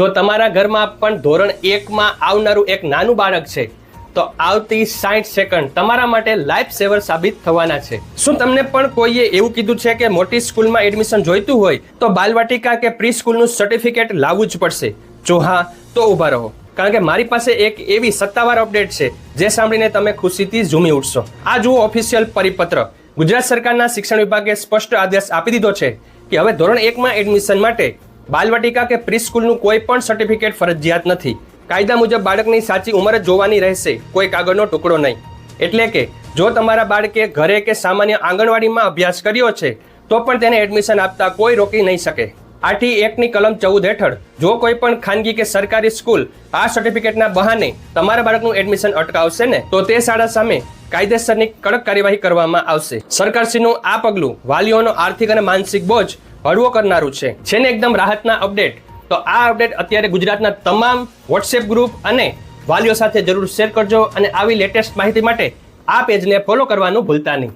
જો તમારા ઘરમાં પણ ધોરણ 1માં આવનારું એક નાનું બાળક છે તો આવતી 60 સેકન્ડ તમારા માટે લાઈફ સેવર સાબિત થવાના છે। શું તમને પણ કોઈએ એવું કીધું છે કે મોટી સ્કૂલમાં એડમિશન જોઈતું હોય તો બાલવાટિકા કે પ્રી સ્કૂલનું સર્ટિફિકેટ લાવવું જ પડશે? જો હા તો ઊભા રહો, કારણ કે મારી પાસે એક એવી સત્તાવાર અપડેટ છે જે સાંભળીને તમે ખુશીથી ઝૂમી ઉઠશો। આ જુઓ ઓફિશિયલ પરિપત્ર। ગુજરાત સરકારના શિક્ષણ વિભાગે સ્પષ્ટ આદેશ આપી દીધો છે કે હવે ધોરણ 1માં એડમિશન માટે બાલવાટિકા કે પ્રી સ્કૂલનું કોઈ પણ સર્ટિફિકેટ ફરજિયાત નથી। કાયદા મુજબ બાળકની સાચી ઉંમર જ જોવાની રહેશે, કોઈ કાગળનો ટુકડો નહીં। એટલે કે જો તમારા બાળકે ઘરે કે સામાન્ય આંગણવાડીમાં અભ્યાસ કર્યો છે તો પણ તેને એડમિશન આપતા કોઈ રોકી નહીં શકે। 8(1) ની કલમ 14 હેઠળ જો કોઈ પણ ખાનગી કે સરકારી સ્કૂલ આ સર્ટિફિકેટના બહાને તમારા બાળકનું એડમિશન અટકાવશે ને તો તે શાળા સામે કાયદેસરની કડક કાર્યવાહી કરવામાં આવશે। સરકારશ્રીનું આ પગલું વાલીઓનો આર્થિક અને માનસિક બોજ હળવો કરનારું છે। છે ને એકદમ રાહતના અપડેટ? તો આ અપડેટ અત્યારે ગુજરાતના તમામ વોટ્સએપ ગ્રુપ અને વાલીઓ સાથે જરૂર શેર કરજો અને આવી લેટેસ્ટ માહિતી માટે આ પેજને ફોલો કરવાનું ભૂલતા નહીં।